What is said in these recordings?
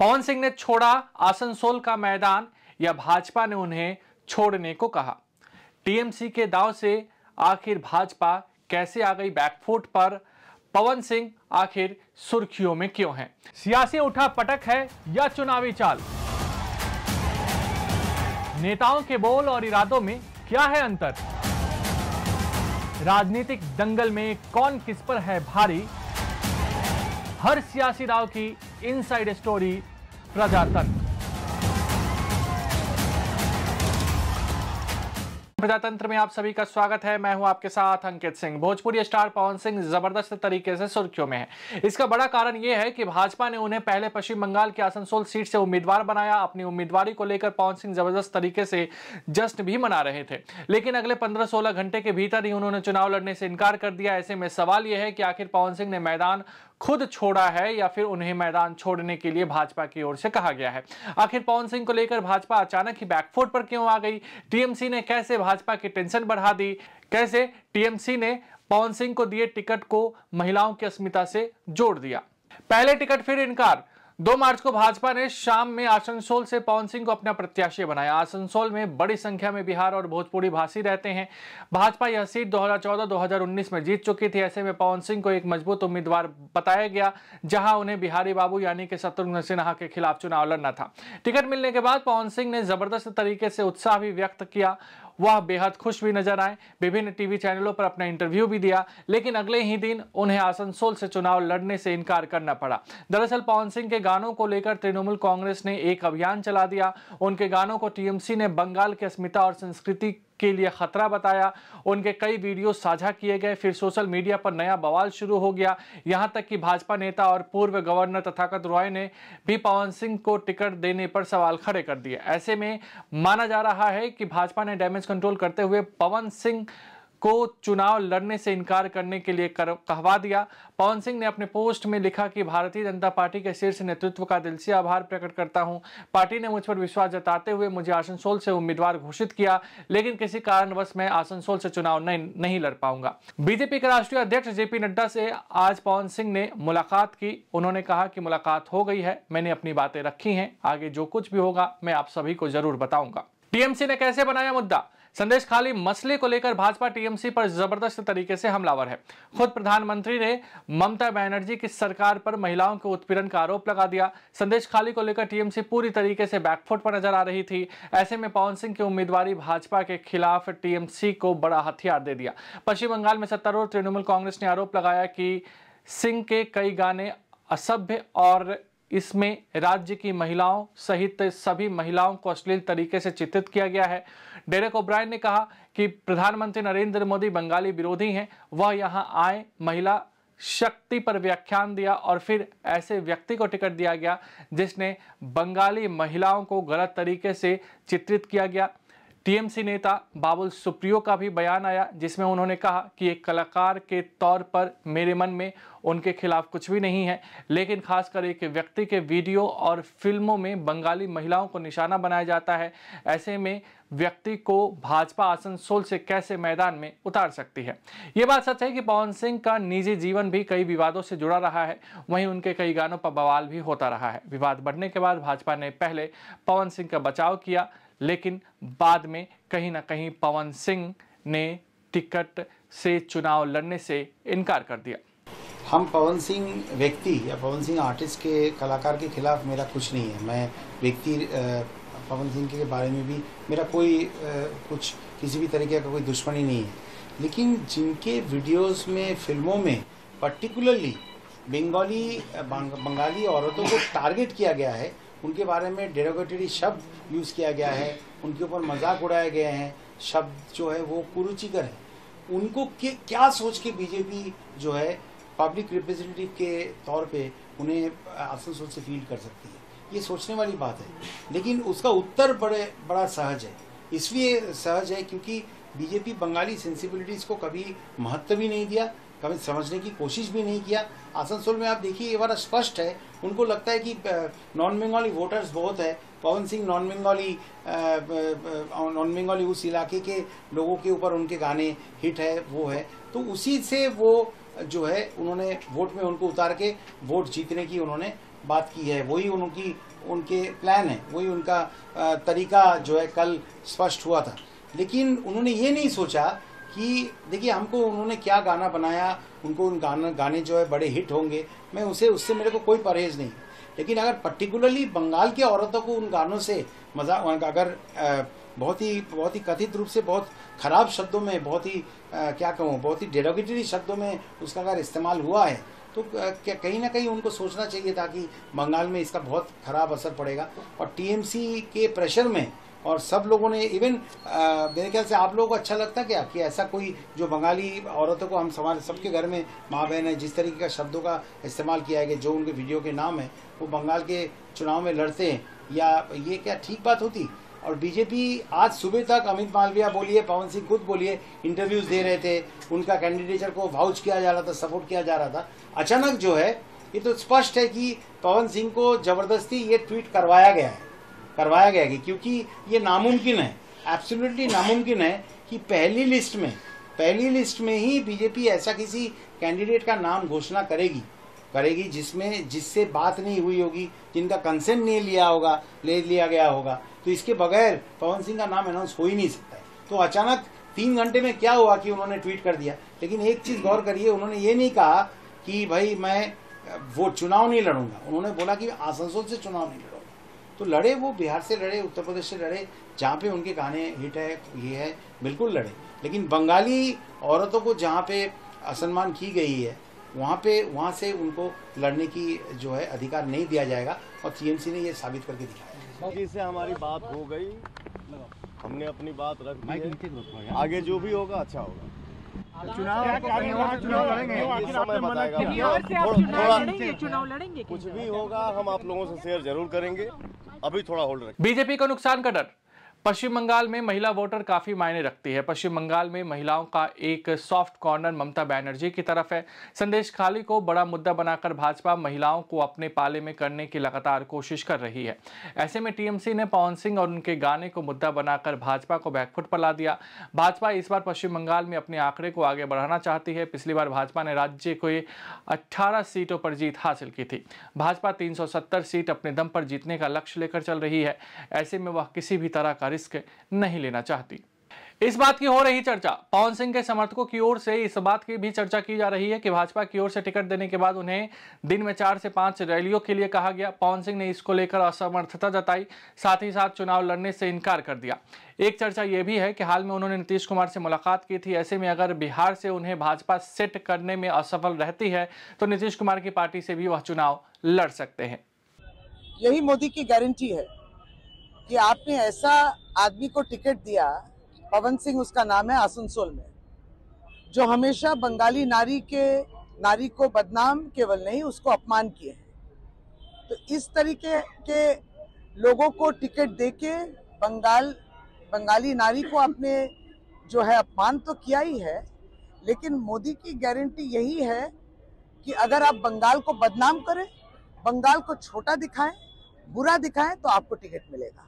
पवन सिंह ने छोड़ा आसनसोल का मैदान या भाजपा ने उन्हें छोड़ने को कहा। टीएमसी के दांव से आखिर भाजपा कैसे आ गई बैकफुट पर? पवन सिंह आखिर सुर्खियों में क्यों हैं? सियासी उठापटक है या चुनावी चाल? नेताओं के बोल और इरादों में क्या है अंतर? राजनीतिक दंगल में कौन किस पर है भारी? हर सियासी दांव की इनसाइड स्टोरी प्रजातंत्र। प्रजातंत्र में आप सभी का स्वागत है। मैं हूं आपके साथ अंकित सिंह। भोजपुरी स्टार पवन सिंह जबरदस्त तरीके से सुर्खियों में है। इसका बड़ा कारण यह है कि भाजपा ने उन्हें पहले पश्चिम बंगाल की आसनसोल सीट से उम्मीदवार बनाया। अपनी उम्मीदवारी को लेकर पवन सिंह जबरदस्त तरीके से जश्न भी मना रहे थे, लेकिन अगले 15-16 घंटे के भीतर ही उन्होंने चुनाव लड़ने से इनकार कर दिया। ऐसे में सवाल यह है कि आखिर पवन सिंह ने मैदान खुद छोड़ा है या फिर उन्हें मैदान छोड़ने के लिए भाजपा की ओर से कहा गया है। आखिर पवन सिंह को लेकर भाजपा अचानक ही बैकफुट पर क्यों आ गई? टीएमसी ने कैसे भाजपा की टेंशन बढ़ा दी? कैसे टीएमसी ने पवन सिंह को दिए टिकट को महिलाओं की अस्मिता से जोड़ दिया? पहले टिकट फिर इनकार। 2 मार्च को भाजपा ने शाम में आसनसोल से पवन सिंह को अपना प्रत्याशी बनाया। आसनसोल में बड़ी संख्या में बिहार और भोजपुरी भाषी रहते हैं। भाजपा यह सीट 2014-2019 में जीत चुकी थी। ऐसे में पवन सिंह को एक मजबूत उम्मीदवार बताया गया, जहां उन्हें बिहारी बाबू यानी कि शत्रुघ्न सिन्हा के खिलाफ चुनाव लड़ना था। टिकट मिलने के बाद पवन सिंह ने जबरदस्त तरीके से उत्साह भी व्यक्त किया। वह बेहद खुश भी नजर आए। विभिन्न टीवी चैनलों पर अपना इंटरव्यू भी दिया, लेकिन अगले ही दिन उन्हें आसनसोल से चुनाव लड़ने से इनकार करना पड़ा। दरअसल पवन सिंह के गानों को लेकर तृणमूल कांग्रेस ने एक अभियान चला दिया। उनके गानों को टीएमसी ने बंगाल की अस्मिता और संस्कृति के लिए खतरा बताया। उनके कई वीडियो साझा किए गए। फिर सोशल मीडिया पर नया बवाल शुरू हो गया। यहां तक कि भाजपा नेता और पूर्व गवर्नर तथागत रॉय ने भी पवन सिंह को टिकट देने पर सवाल खड़े कर दिए। ऐसे में माना जा रहा है कि भाजपा ने डैमेज कंट्रोल करते हुए पवन सिंह को चुनाव लड़ने से इनकार करने के लिए कहवा दिया। पवन सिंह ने अपने पोस्ट में लिखा कि भारतीय जनता पार्टी के शीर्ष नेतृत्व का दिल से आभार प्रकट करता हूं। पार्टी ने मुझ पर विश्वास जताते हुए मुझे आसनसोल से उम्मीदवार घोषित किया, लेकिन किसी कारणवश मैं आसनसोल से चुनाव नहीं लड़ पाऊंगा। बीजेपी के राष्ट्रीय अध्यक्ष जेपी नड्डा से आज पवन सिंह ने मुलाकात की। उन्होंने कहा कि मुलाकात हो गई है, मैंने अपनी बातें रखी हैं, आगे जो कुछ भी होगा मैं आप सभी को जरूर बताऊंगा। टीएमसी ने कैसे बनाया मुद्दा? संदेश खाली मसले को लेकर भाजपा टीएमसी पर जबरदस्त तरीके से हमलावर है। खुद प्रधानमंत्री ने ममता बनर्जी की सरकार पर महिलाओं के उत्पीड़न का आरोप लगा दिया। संदेश खाली को लेकर टीएमसी पूरी तरीके से बैकफुट पर नजर आ रही थी। ऐसे में पवन सिंह की उम्मीदवारी भाजपा के खिलाफ टीएमसी को बड़ा हथियार दे दिया। पश्चिम बंगाल में सत्तारूढ़ तृणमूल कांग्रेस ने आरोप लगाया कि सिंह के कई गाने असभ्य और इसमें राज्य की महिलाओं सहित सभी महिलाओं को अश्लील तरीके से चित्रित किया गया है। डेरेक ओब्रायन ने कहा कि प्रधानमंत्री नरेंद्र मोदी बंगाली विरोधी हैं। वह यहां आए, महिला शक्ति पर व्याख्यान दिया और फिर ऐसे व्यक्ति को टिकट दिया गया जिसने बंगाली महिलाओं को गलत तरीके से चित्रित किया गया। टीएमसी नेता बाबुल सुप्रियो का भी बयान आया, जिसमें उन्होंने कहा कि एक कलाकार के तौर पर मेरे मन में उनके खिलाफ कुछ भी नहीं है, लेकिन खासकर एक व्यक्ति के वीडियो और फिल्मों में बंगाली महिलाओं को निशाना बनाया जाता है। ऐसे में व्यक्ति को भाजपा आसनसोल से कैसे मैदान में उतार सकती है? ये बात सच है कि पवन सिंह का निजी जीवन भी कई विवादों से जुड़ा रहा है। वहीं उनके कई गानों पर बवाल भी होता रहा है। विवाद बढ़ने के बाद भाजपा ने पहले पवन सिंह का बचाव किया, लेकिन बाद में कहीं ना कहीं पवन सिंह ने टिकट से चुनाव लड़ने से इनकार कर दिया। हम पवन सिंह व्यक्ति या पवन सिंह आर्टिस्ट के कलाकार के खिलाफ मेरा कुछ नहीं है। मैं व्यक्ति पवन सिंह के बारे में भी मेरा कोई कुछ किसी भी तरीके का कोई दुश्मनी नहीं है, लेकिन जिनके वीडियोस में फिल्मों में पर्टिकुलरली बंगाली औरतों को टारगेट किया गया है, उनके बारे में डेरोगेटरी शब्द यूज़ किया गया है, उनके ऊपर मजाक उड़ाए गए हैं, शब्द जो है वो कुरुचिकर है, उनको क्या सोच के बीजेपी जो है पब्लिक रिप्रेजेंटेटिव के तौर पे उन्हें आसनसोल से फील्ड कर सकती है? ये सोचने वाली बात है। लेकिन उसका उत्तर बड़ा सहज है। इसलिए सहज है क्योंकि बीजेपी बंगाली सेंसिबिलिटीज़ को कभी महत्व भी नहीं दिया, कभी समझने की कोशिश भी नहीं किया। आसनसोल में आप देखिए, ये बड़ा स्पष्ट है। उनको लगता है कि नॉन बंगाली वोटर्स बहुत है, पवन सिंह नॉन बंगाली उस इलाके के लोगों के ऊपर उनके गाने हिट है, वो है, तो उसी से वो जो है उन्होंने वोट में उनको उतार के वोट जीतने की उन्होंने बात की है, वही उनके प्लान है, वही उनका तरीका जो है कल स्पष्ट हुआ था। लेकिन उन्होंने ये नहीं सोचा कि देखिए हमको उन्होंने क्या गाना बनाया, उनको उन गाने जो है बड़े हिट होंगे, मैं उससे मेरे को कोई परहेज नहीं। लेकिन अगर पर्टिकुलरली बंगाल के औरतों को उन गानों से मजाक, अगर बहुत ही कथित रूप से बहुत खराब शब्दों में, बहुत ही डेरोगेटरी शब्दों में उसका अगर इस्तेमाल हुआ है, तो कहीं ना कहीं उनको सोचना चाहिए था कि बंगाल में इसका बहुत खराब असर पड़ेगा। और टीएमसी के प्रेशर में और सब लोगों ने, इवन मेरे ख्याल से आप लोगों को अच्छा लगता क्या कि ऐसा कोई जो बंगाली औरतों को, हम हमारे सबके घर में माँ बहन है, जिस तरीके का शब्दों का इस्तेमाल किया है, जो उनके वीडियो के नाम है, वो बंगाल के चुनाव में लड़ते हैं, या ये क्या ठीक बात होती? और बीजेपी आज सुबह तक अमित मालविया बोलिए, पवन सिंह खुद बोलिए, इंटरव्यूज दे रहे थे, उनका कैंडिडेचर को वाउच किया जा रहा था, सपोर्ट किया जा रहा था। अचानक जो है ये तो स्पष्ट है कि पवन सिंह को जबरदस्ती ये ट्वीट करवाया गया है, क्योंकि ये नामुमकिन है, एब्सोल्युटली नामुमकिन है कि पहली लिस्ट में ही बीजेपी ऐसा किसी कैंडिडेट का नाम घोषणा करेगी जिससे बात नहीं हुई होगी, जिनका कंसेंट नहीं लिया गया होगा, तो इसके बगैर पवन सिंह का नाम अनाउंस हो ही नहीं सकता है। तो अचानक 3 घंटे में क्या हुआ कि उन्होंने ट्वीट कर दिया। लेकिन एक चीज गौर करिए, उन्होंने ये नहीं कहा कि भाई मैं वो चुनाव नहीं लड़ूंगा, उन्होंने बोला कि आसनसोल से चुनाव नहीं लड़ूंगा। तो लड़े, वो बिहार से लड़े, उत्तर प्रदेश से लड़े, जहाँ पे उनके गाने हिट है, ये है, बिल्कुल लड़े। लेकिन बंगाली औरतों को जहाँ पे असम्मान की गई है, वहाँ से उनको लड़ने की जो है अधिकार नहीं दिया जाएगा, और टीएमसी ने ये साबित करके दिखाया। जी से हमारी बात हो गई, हमने अपनी बात रख दी है, आगे जो भी होगा अच्छा होगा। चुनाव लड़ेंगे, समय बताएगा, चुनाव लड़ेंगे, कुछ भी होगा हम आप लोगों से शेयर जरूर करेंगे, अभी थोड़ा होल्ड रखें। बीजेपी को नुकसान का डर। पश्चिम बंगाल में महिला वोटर काफी मायने रखती है। पश्चिम बंगाल में महिलाओं का एक सॉफ्ट कॉर्नर ममता बनर्जी की तरफ है। संदेश खाली को बड़ा मुद्दा बनाकर भाजपा महिलाओं को अपने पाले में करने की लगातार कोशिश कर रही है। ऐसे में टीएमसी ने पवन सिंह और उनके गाने को मुद्दा बनाकर भाजपा को बैकफुट पर ला दिया। भाजपा इस बार पश्चिम बंगाल में अपने आंकड़े को आगे बढ़ाना चाहती है। पिछली बार भाजपा ने राज्य को 18 सीटों पर जीत हासिल की थी। भाजपा 370 सीट अपने दम पर जीतने का लक्ष्य लेकर चल रही है। ऐसे में वह किसी भी तरह का रिस्क नहीं लेना चाहती। इस बात की हो रही चर्चा। पवन सिंह के समर्थकों की ओर से इस बात की भी चर्चा की जा रही है कि भाजपा की ओर से टिकट देने के बाद उन्हें दिन में 4 से 5 रैलियों के लिए कहा गया। पवन सिंह ने इसको लेकर असमर्थता जताई, साथ ही साथ चुनाव लड़ने से इनकार कर दिया। एक चर्चा यह भी है कि हाल में उन्होंने नीतीश कुमार से मुलाकात की थी। ऐसे में अगर बिहार से उन्हें भाजपा सेट करने में असफल रहती है तो नीतीश कुमार की पार्टी से भी वह चुनाव लड़ सकते हैं। यही मोदी की गारंटी है कि आपने ऐसा आदमी को टिकट दिया, पवन सिंह उसका नाम है, आसनसोल में, जो हमेशा बंगाली नारी को बदनाम केवल नहीं उसको अपमान किए हैं। तो इस तरीके के लोगों को टिकट देके बंगाली नारी को आपने जो है अपमान तो किया ही है, लेकिन मोदी की गारंटी यही है कि अगर आप बंगाल को बदनाम करें, बंगाल को छोटा दिखाएं, बुरा दिखाएं, तो आपको टिकट मिलेगा।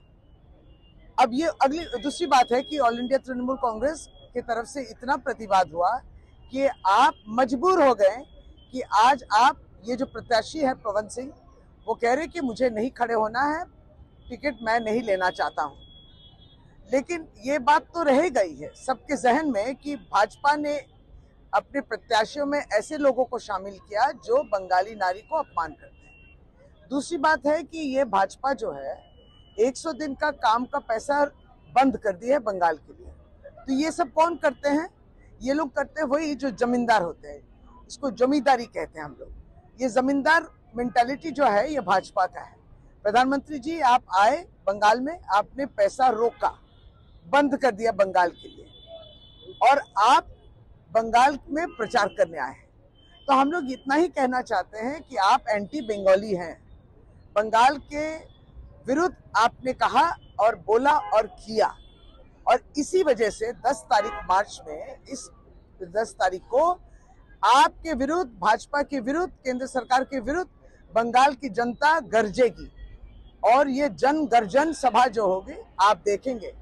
अब ये दूसरी बात है कि ऑल इंडिया तृणमूल कांग्रेस की तरफ से इतना प्रतिवाद हुआ कि आप मजबूर हो गए कि आज आप ये जो प्रत्याशी है पवन सिंह, वो कह रहे कि मुझे नहीं खड़े होना है, टिकट मैं नहीं लेना चाहता हूं। लेकिन ये बात तो रह गई है सबके जहन में कि भाजपा ने अपने प्रत्याशियों में ऐसे लोगों को शामिल किया जो बंगाली नारी को अपमान करते हैं। दूसरी बात है कि ये भाजपा जो है 100 दिन का काम का पैसा बंद कर दिया है बंगाल के लिए। तो ये सब कौन करते हैं? ये लोग करते हैं वही जो जमींदार होते हैं, इसको जमींदारी कहते हैं हम लोग। ये जमींदार मेंटालिटी जो है ये भाजपा का है। प्रधानमंत्री जी आप आए बंगाल में, आपने पैसा रोका, बंद कर दिया बंगाल के लिए, और आप बंगाल में प्रचार करने आए हैं। तो हम लोग इतना ही कहना चाहते हैं कि आप एंटी बंगाली हैं। बंगाल के विरुद्ध आपने कहा और बोला और किया, और इसी वजह से 10 तारीख मार्च में, इस 10 तारीख को आपके विरुद्ध, भाजपा के विरुद्ध, केंद्र सरकार के विरुद्ध बंगाल की जनता गरजेगी। और ये जन गर्जन सभा जो होगी, आप देखेंगे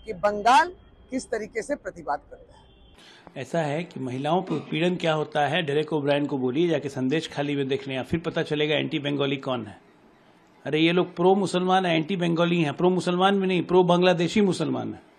कि बंगाल किस तरीके से प्रतिवाद करता है। ऐसा है कि महिलाओं पर उत्पीड़न क्या होता है, डेरेक ओब्रायन को बोलिए, जाके संदेश खाली में देख लें, फिर पता चलेगा एंटी बंगाली कौन है। अरे ये लोग प्रो मुसलमान है, एंटी बंगाली हैं, प्रो मुसलमान भी नहीं, प्रो बांग्लादेशी मुसलमान है।